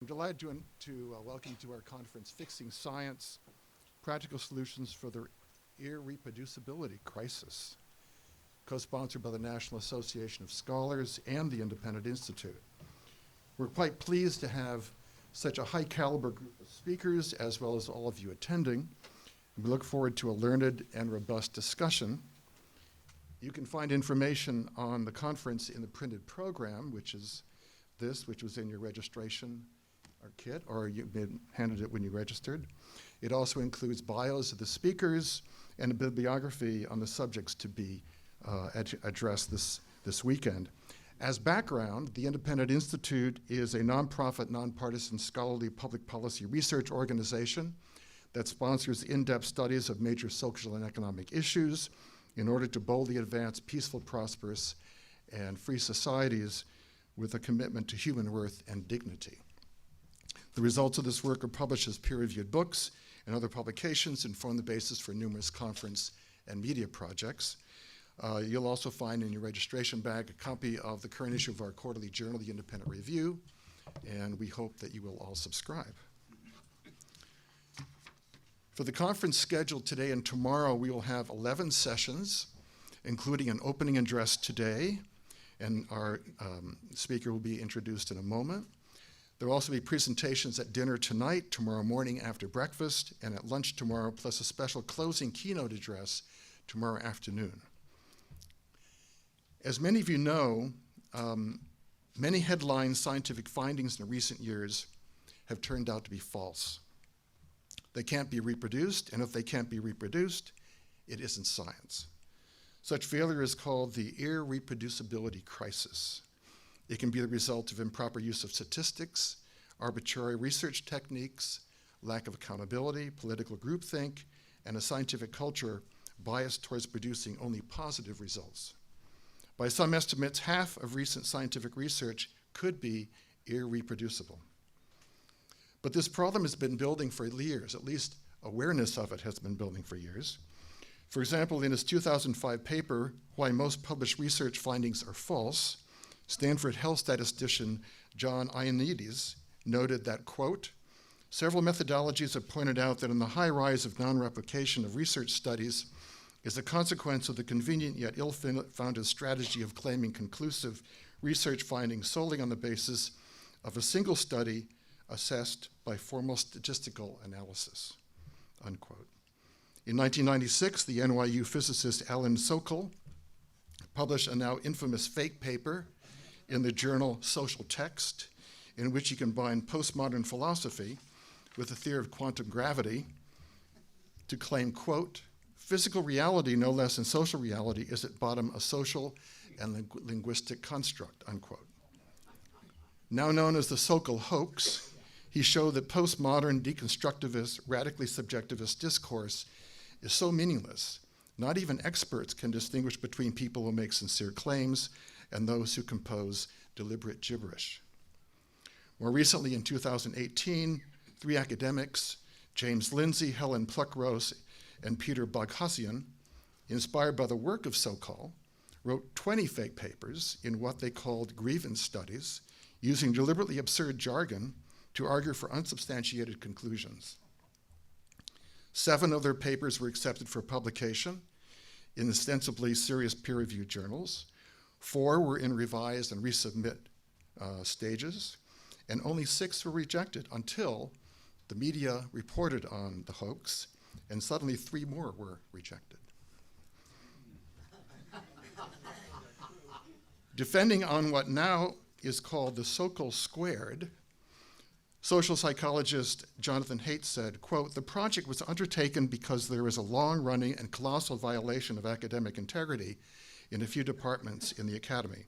I'm delighted to welcome you to our conference, Fixing Science, Practical Solutions for the Irreproducibility Crisis, co-sponsored by the National Association of Scholars and the Independent Institute. We're quite pleased to have such a high caliber group of speakers, as well as all of you attending. We look forward to a learned and robust discussion. You can find information on the conference in the printed program, which is this, which was in your registration or kit, or you've been handed it when you registered. It also includes bios of the speakers and a bibliography on the subjects to be addressed this weekend. As background, the Independent Institute is a nonprofit, nonpartisan, scholarly public policy research organization that sponsors in-depth studies of major social and economic issues in order to boldly advance peaceful, prosperous, and free societies with a commitment to human worth and dignity. The results of this work are published as peer-reviewed books and other publications and form the basis for numerous conference and media projects. You'll also find in your registration bag a copy of the current issue of our quarterly journal, The Independent Review, and we hope that you will all subscribe. For the conference scheduled today and tomorrow, we will have 11 sessions, including an opening address today, and our speaker will be introduced in a moment. There will also be presentations at dinner tonight, tomorrow morning after breakfast, and at lunch tomorrow, plus a special closing keynote address tomorrow afternoon. As many of you know, many headline scientific findings in recent years have turned out to be false. They can't be reproduced, and if they can't be reproduced, it isn't science. Such failure is called the Irreproducibility Crisis. It can be the result of improper use of statistics, arbitrary research techniques, lack of accountability, political groupthink, and a scientific culture biased towards producing only positive results. By some estimates, half of recent scientific research could be irreproducible. But this problem has been building for years, at least awareness of it has been building for years. For example, in his 2005 paper, Why Most Published Research Findings Are False, Stanford health statistician John Ioannidis noted that, quote, several methodologies have pointed out that in the high rise of non-replication of research studies is a consequence of the convenient yet ill-founded strategy of claiming conclusive research findings solely on the basis of a single study assessed by formal statistical analysis, unquote. In 1996, the NYU physicist Alan Sokal published a now infamous fake paper in the journal Social Text, in which he combined postmodern philosophy with the theory of quantum gravity to claim, quote, physical reality, no less than social reality, is at bottom a social and linguistic construct, unquote. Now known as the Sokal hoax, he showed that postmodern, deconstructivist, radically subjectivist discourse is so meaningless, not even experts can distinguish between people who make sincere claims and those who compose deliberate gibberish. More recently, in 2018, three academics, James Lindsay, Helen Pluckrose, and Peter Boghossian, inspired by the work of Sokal, wrote 20 fake papers in what they called grievance studies, using deliberately absurd jargon to argue for unsubstantiated conclusions. 7 of their papers were accepted for publication in ostensibly serious peer-reviewed journals. 4 were in revise and resubmit stages, and only 6 were rejected until the media reported on the hoax, and suddenly 3 more were rejected. Defending on what now is called the Sokal squared, social psychologist Jonathan Haidt said, quote, the project was undertaken because there is a long-running and colossal violation of academic integrity in a few departments in the academy.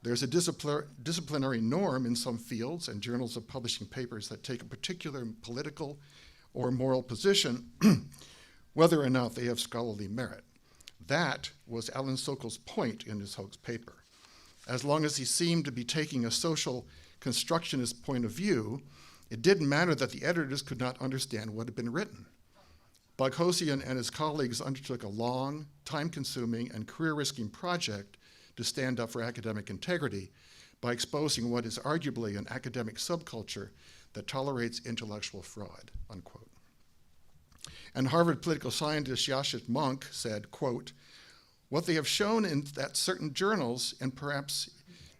There's a disciplinary norm in some fields and journals of publishing papers that take a particular political or moral position, whether or not they have scholarly merit. That was Alan Sokal's point in his hoax paper. As long as he seemed to be taking a social constructionist point of view, it didn't matter that the editors could not understand what had been written. Boghossian and his colleagues undertook a long, time-consuming, and career-risking project to stand up for academic integrity, by exposing what is arguably an academic subculture that tolerates intellectual fraud, unquote. And Harvard political scientist Yashit Monk said, quote, what they have shown in that certain journals, and perhaps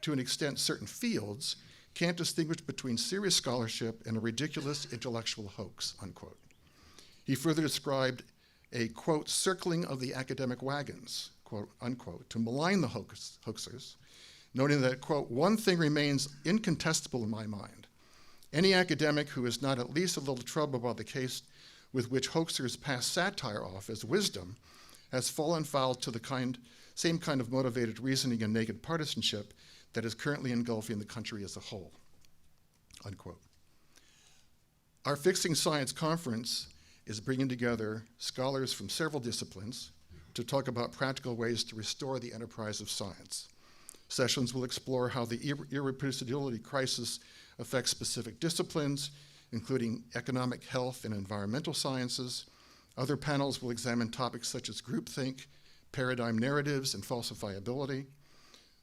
to an extent certain fields, can't distinguish between serious scholarship and a ridiculous intellectual hoax, unquote. He further described a, quote, circling of the academic wagons, quote, unquote, to malign the hoaxers, noting that, quote, one thing remains incontestable in my mind. Any academic who is not at least a little troubled about the case with which hoaxers pass satire off as wisdom has fallen foul to the same kind of motivated reasoning and naked partisanship that is currently engulfing the country as a whole, unquote. Our Fixing Science conference is bringing together scholars from several disciplines to talk about practical ways to restore the enterprise of science. Sessions will explore how the irreproducibility crisis affects specific disciplines, including economic, health, and environmental sciences. Other panels will examine topics such as groupthink, paradigm narratives, and falsifiability.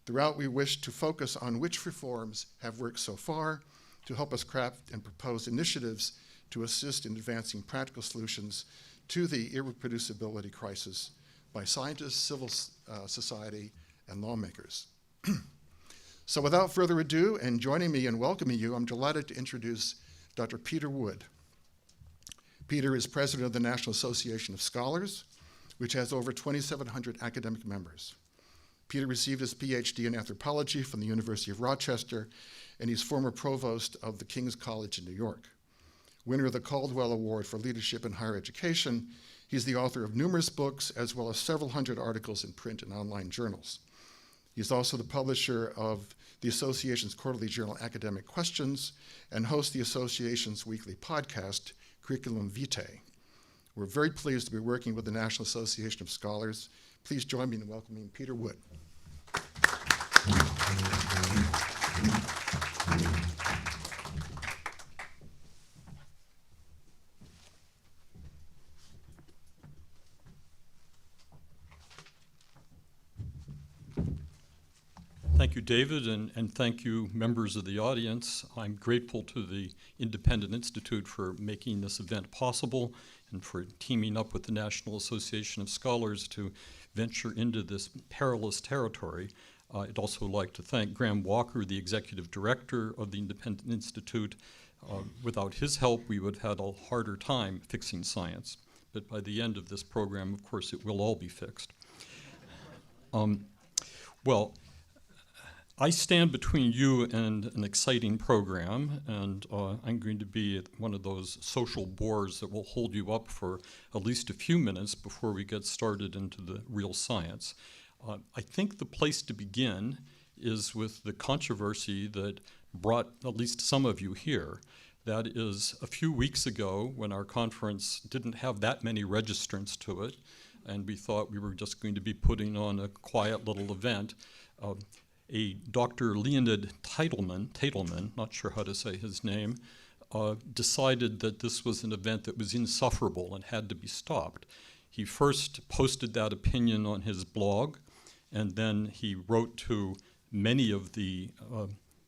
Throughout, we wish to focus on which reforms have worked so far to help us craft and propose initiatives to assist in advancing practical solutions to the irreproducibility crisis by scientists, civil society, and lawmakers. So without further ado, and joining me in welcoming you, I'm delighted to introduce Dr. Peter Wood. Peter is president of the National Association of Scholars, which has over 2,700 academic members. Peter received his PhD in anthropology from the University of Rochester, and he's former provost of the King's College in New York. Winner of the Caldwell Award for Leadership in Higher Education, he's the author of numerous books, as well as several hundred articles in print and online journals. He's also the publisher of the Association's quarterly journal, Academic Questions, and hosts the Association's weekly podcast, Curriculum Vitae. We're very pleased to be working with the National Association of Scholars. Please join me in welcoming Peter Wood. Thank you, David, and thank you, members of the audience. I'm grateful to the Independent Institute for making this event possible and for teaming up with the National Association of Scholars to venture into this perilous territory. I'd also like to thank Graham Walker, the Executive Director of the Independent Institute. Without his help, we would have had a harder time fixing science. But by the end of this program, of course, it will all be fixed. Well, I stand between you and an exciting program, and I'm going to be one of those social bores that will hold you up for at least a few minutes before we get started into the real science. I think the place to begin is with the controversy that brought at least some of you here. That is, a few weeks ago, when our conference didn't have that many registrants to it, and we thought we were just going to be putting on a quiet little event, a Dr. Leonid Teitelman, not sure how to say his name, decided that this was an event that was insufferable and had to be stopped. He first posted that opinion on his blog, and then he wrote to many of the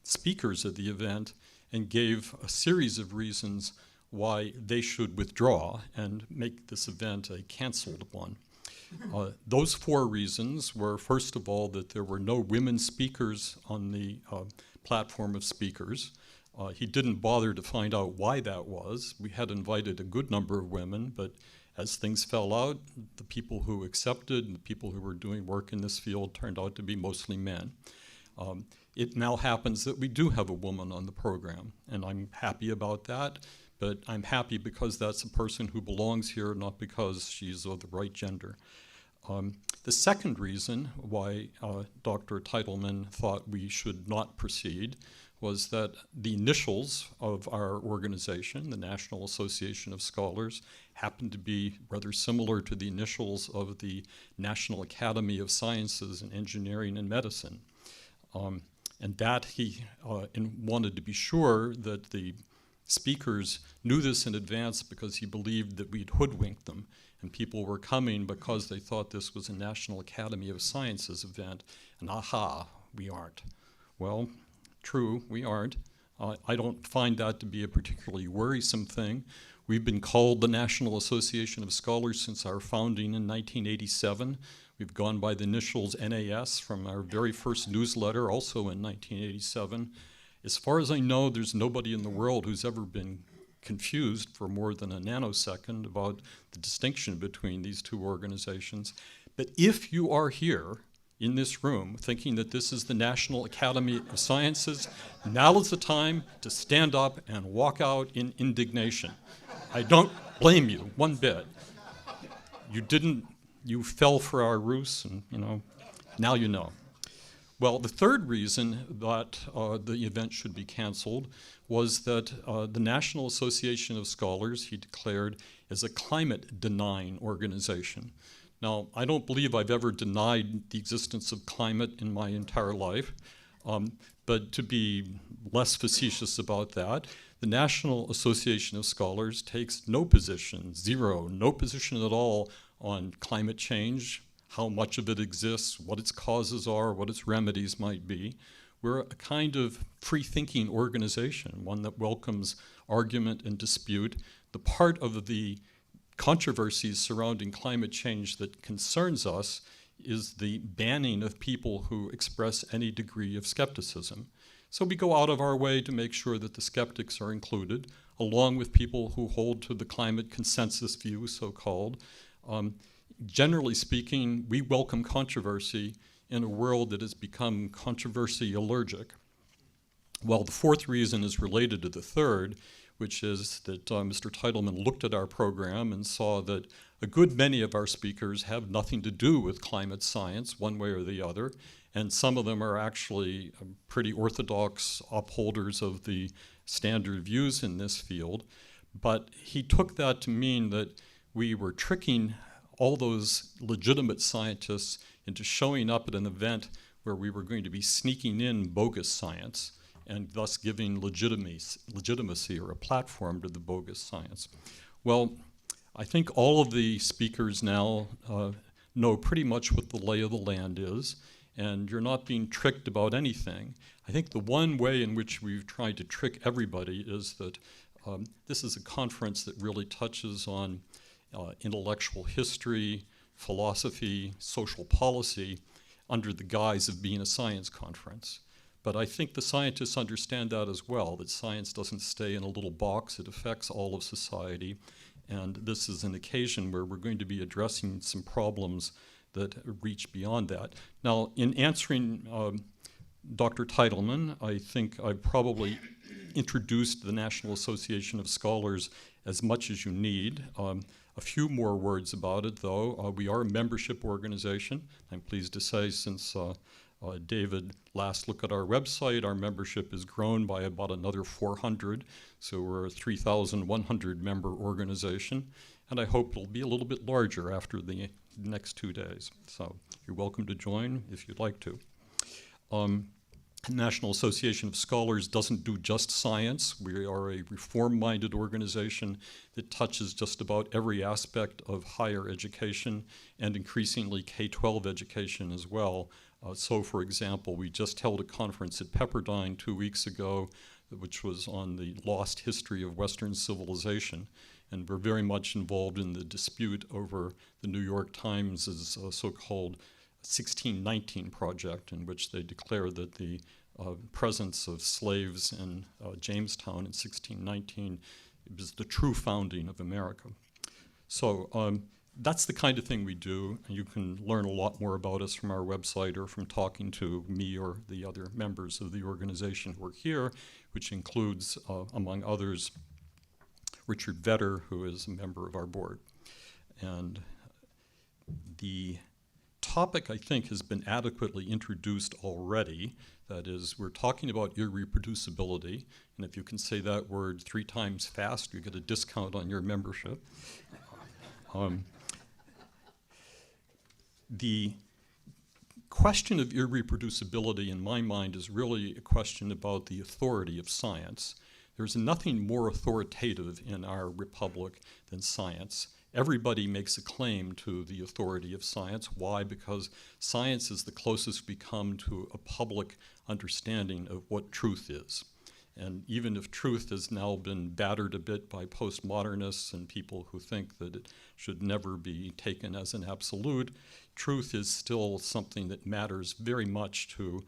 speakers at the event and gave a series of reasons why they should withdraw and make this event a canceled one. Those four reasons were, first of all, that there were no women speakers on the platform of speakers. He didn't bother to find out why that was. We had invited a good number of women, but as things fell out, the people who accepted and the people who were doing work in this field turned out to be mostly men. It now happens that we do have a woman on the program, and I'm happy about that. But I'm happy because that's a person who belongs here, not because she's of the right gender. The second reason why Dr. Teitelman thought we should not proceed was that the initials of our organization, the National Association of Scholars, happened to be rather similar to the initials of the National Academy of Sciences in Engineering and Medicine. And that he wanted to be sure that the speakers knew this in advance because he believed that we'd hoodwinked them, and people were coming because they thought this was a National Academy of Sciences event, and aha, we aren't. Well, True, we aren't. I don't find that to be a particularly worrisome thing. We've been called the National Association of Scholars since our founding in 1987. We've gone by the initials NAS from our very first newsletter, also in 1987. As far as I know, there's nobody in the world who's ever been confused for more than a nanosecond about the distinction between these two organizations. But if you are here in this room thinking that this is the National Academy of Sciences, now is the time to stand up and walk out in indignation. I don't blame you one bit. You fell for our ruse, and now you know. Well, the third reason that the event should be canceled was that the National Association of Scholars, he declared, is a climate-denying organization. Now, I don't believe I've ever denied the existence of climate in my entire life, but to be less facetious about that, the National Association of Scholars takes no position, no position at all on climate change, how much of it exists, what its causes are, what its remedies might be. We're a kind of free-thinking organization, one that welcomes argument and dispute. The part of the controversies surrounding climate change that concerns us is the banning of people who express any degree of skepticism. So we go out of our way to make sure that the skeptics are included, along with people who hold to the climate consensus view, so-called. Generally speaking, we welcome controversy in a world that has become controversy allergic. Well, the fourth reason is related to the third, which is that Mr. Teitelman looked at our program and saw that a good many of our speakers have nothing to do with climate science, one way or the other, and some of them are actually pretty orthodox upholders of the standard views in this field. But he took that to mean that we were tricking all those legitimate scientists into showing up at an event where we were going to be sneaking in bogus science and thus giving legitimacy or a platform to the bogus science. Well, I think all of the speakers now know pretty much what the lay of the land is, and you're not being tricked about anything. I think the one way in which we've tried to trick everybody is that this is a conference that really touches on intellectual history, philosophy, social policy, under the guise of being a science conference. But I think the scientists understand that as well, that science doesn't stay in a little box, it affects all of society. And this is an occasion where we're going to be addressing some problems that reach beyond that. Now, in answering Dr. Teitelman, I think I've probably introduced the National Association of Scholars as much as you need. A few more words about it, though. We are a membership organization. I'm pleased to say, since David last looked at our website, our membership has grown by about another 400, so we're a 3,100 member organization, and I hope it'll be a little bit larger after the next 2 days. So you're welcome to join if you'd like to. The National Association of Scholars doesn't do just science. We are a reform-minded organization that touches just about every aspect of higher education and increasingly K-12 education as well. So, for example, we just held a conference at Pepperdine 2 weeks ago, which was on the lost history of Western civilization. And we're very much involved in the dispute over the New York Times' so-called 1619 project, in which they declare that the presence of slaves in Jamestown in 1619 was the true founding of America. So that's the kind of thing we do. You can learn a lot more about us from our website or from talking to me or the other members of the organization who are here, which includes, among others, Richard Vedder, who is a member of our board. And the topic, I think, has been adequately introduced already. That is, we're talking about irreproducibility, and if you can say that word 3 times fast, you get a discount on your membership. The question of irreproducibility, in my mind, is really a question about the authority of science. There's nothing more authoritative in our republic than science. everybody makes a claim to the authority of science. Why? Because science is the closest we come to a public understanding of what truth is. And even if truth has now been battered a bit by postmodernists and people who think that it should never be taken as an absolute, truth is still something that matters very much to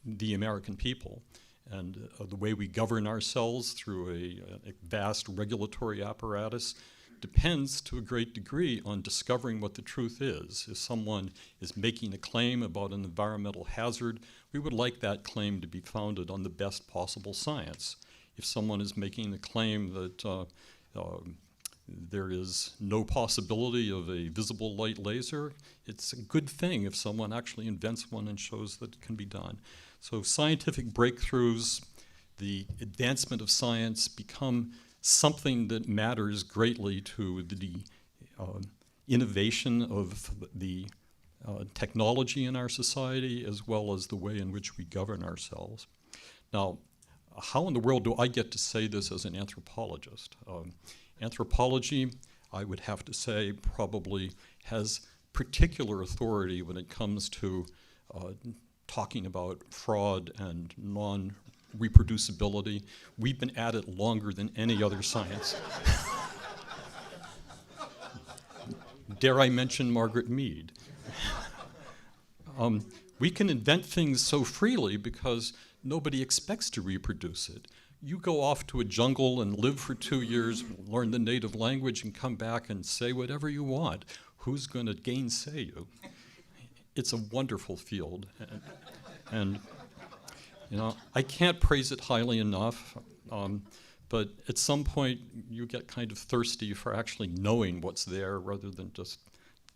the American people. And the way we govern ourselves through a vast regulatory apparatus depends to a great degree on discovering what the truth is. If someone is making a claim about an environmental hazard, we would like that claim to be founded on the best possible science. If someone is making a claim that there is no possibility of a visible light laser, it's a good thing if someone actually invents one and shows that it can be done. So scientific breakthroughs, the advancement of science become something that matters greatly to the innovation of the technology in our society, as well as the way in which we govern ourselves. Now, how in the world do I get to say this as an anthropologist? Anthropology, I would have to say, probably has particular authority when it comes to talking about fraud and non-reproducibility. We've been at it longer than any other science. Dare I mention Margaret Mead? We can invent things so freely because nobody expects to reproduce it. You go off to a jungle and live for 2 years, learn the native language, and come back and say whatever you want. Who's going to gainsay you? It's a wonderful field. And you know, I can't praise it highly enough, but at some point you get kind of thirsty for actually knowing what's there rather than just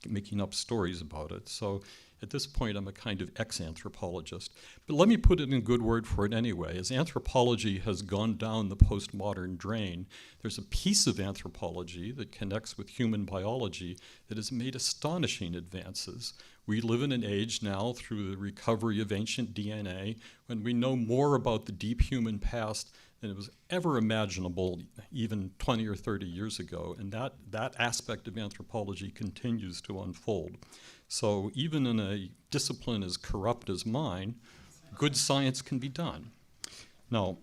making up stories about it. So at this point, I'm a kind of ex-anthropologist. But let me put it in good word for it anyway. As anthropology has gone down the postmodern drain, there's a piece of anthropology that connects with human biology that has made astonishing advances. We live in an age now, through the recovery of ancient DNA, when we know more about the deep human past than it was ever imaginable even 20 or 30 years ago. And that aspect of anthropology continues to unfold. So even in a discipline as corrupt as mine, good science can be done. Now,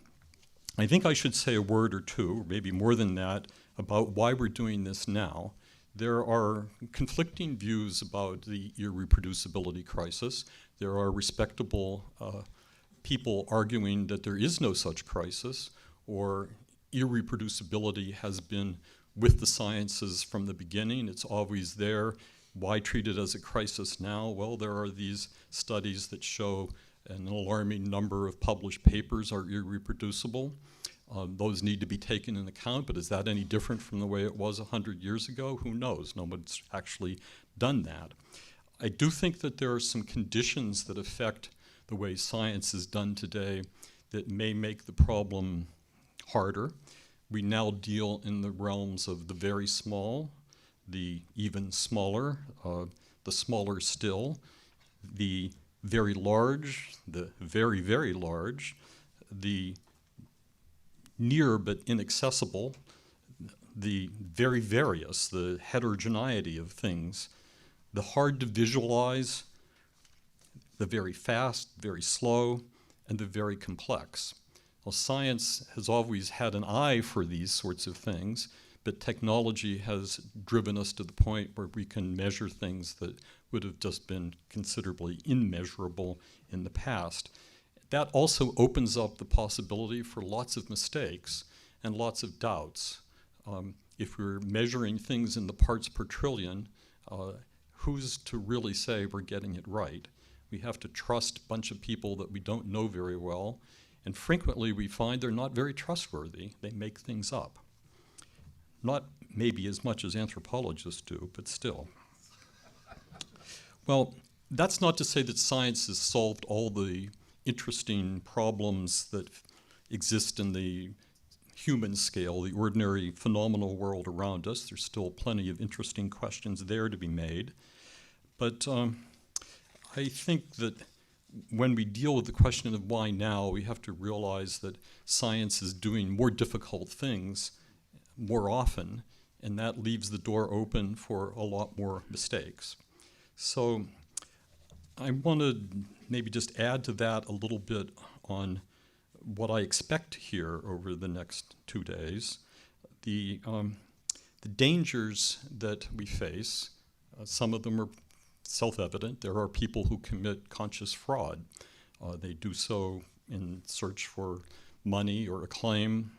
I think I should say a word or two, or maybe more than that, about why we're doing this now. There are conflicting views about the irreproducibility crisis. There are respectable people arguing that there is no such crisis, or irreproducibility has been with the sciences from the beginning. It's always there. Why treat it as a crisis now? Well, there are these studies that show an alarming number of published papers are irreproducible. Those need to be taken into account, but is that any different from the way it was 100 years ago? Who knows? Nobody's actually done that. I do think that there are some conditions that affect the way science is done today that may make the problem harder. We now deal in the realms of the very small, the even smaller, the smaller still, the very large, the very, very large, the near but inaccessible, the very various, the heterogeneity of things, the hard to visualize, the very fast, very slow, and the very complex. Well, science has always had an eye for these sorts of things, but technology has driven us to the point where we can measure things that would have just been considerably immeasurable in the past. That also opens up the possibility for lots of mistakes and lots of doubts. If we're measuring things in the parts per trillion, who's to really say we're getting it right? We have to trust a bunch of people that we don't know very well, and frequently we find they're not very trustworthy. They make things up. Not maybe as much as anthropologists do, but still. Well, that's not to say that science has solved all the interesting problems that exist in the human scale, the ordinary phenomenal world around us. There's still plenty of interesting questions there to be made. But I think that when we deal with the question of why now, we have to realize that science is doing more difficult things more often, and that leaves the door open for a lot more mistakes. So I want to maybe just add to that a little bit on what I expect to hear over the next 2 days. The dangers that we face, some of them are self-evident. There are people who commit conscious fraud. They do so in search for money or acclaim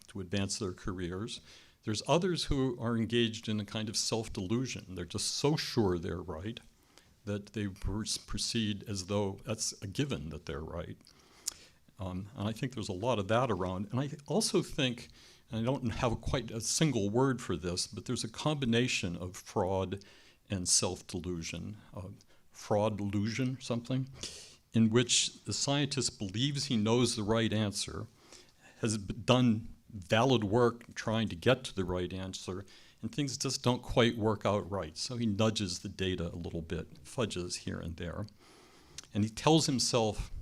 to advance their careers. There's others who are engaged in a kind of self-delusion. They're just so sure they're right that they proceed as though that's a given that they're right. And I think there's a lot of that around. And I also think, and I don't have quite a single word for this, but there's a combination of fraud and self-delusion, fraud-delusion, something, in which the scientist believes he knows the right answer, has done valid work trying to get to the right answer, and things just don't quite work out right. So he nudges the data a little bit, fudges here and there. And he tells himself,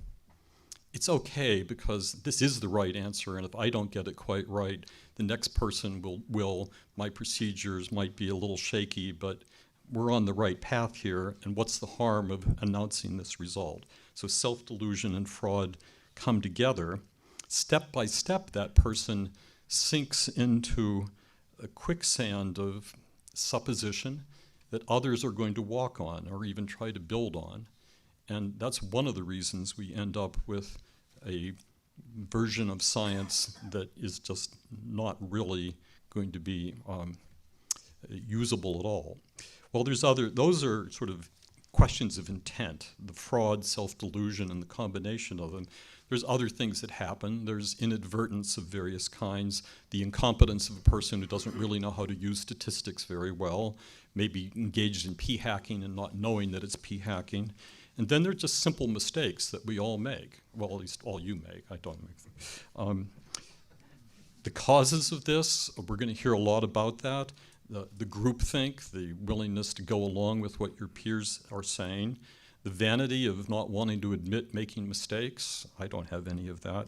it's okay because this is the right answer, and if I don't get it quite right, the next person will. My procedures might be a little shaky, but we're on the right path here, and what's the harm of announcing this result? So self-delusion and fraud come together. Step by step, that person sinks into a quicksand of supposition that others are going to walk on or even try to build on. And that's one of the reasons we end up with a version of science that is just not really going to be usable at all. Well, those are sort of questions of intent, the fraud, self-delusion, and the combination of them. There's other things that happen. There's inadvertence of various kinds, the incompetence of a person who doesn't really know how to use statistics very well, maybe engaged in p-hacking and not knowing that it's p-hacking. And then there are just simple mistakes that we all make. Well, at least all you make. I don't make them. The causes of this, we're going to hear a lot about that. The groupthink, the willingness to go along with what your peers are saying. The vanity of not wanting to admit making mistakes. I don't have any of that.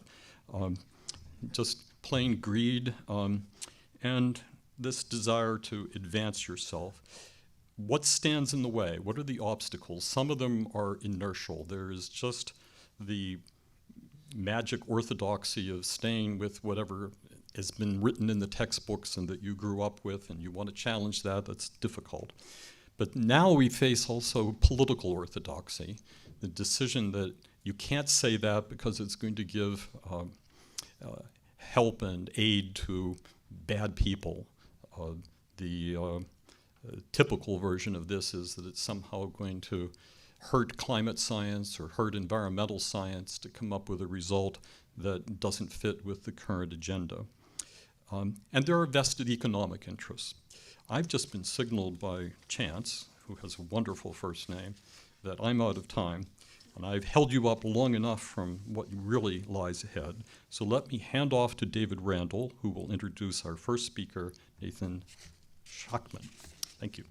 Just plain greed. And this desire to advance yourself. What stands in the way? What are the obstacles? Some of them are inertial. There is just the magic orthodoxy of staying with whatever has been written in the textbooks and that you grew up with, and you want to challenge that. That's difficult. But now we face also political orthodoxy, the decision that you can't say that because it's going to give help and aid to bad people. The typical version of this is that it's somehow going to hurt climate science or hurt environmental science to come up with a result that doesn't fit with the current agenda. And there are vested economic interests. I've just been signaled by Chance, who has a wonderful first name, that I'm out of time, and I've held you up long enough from what really lies ahead. So let me hand off to David Randall, who will introduce our first speaker, Nathan Schachman. Thank you.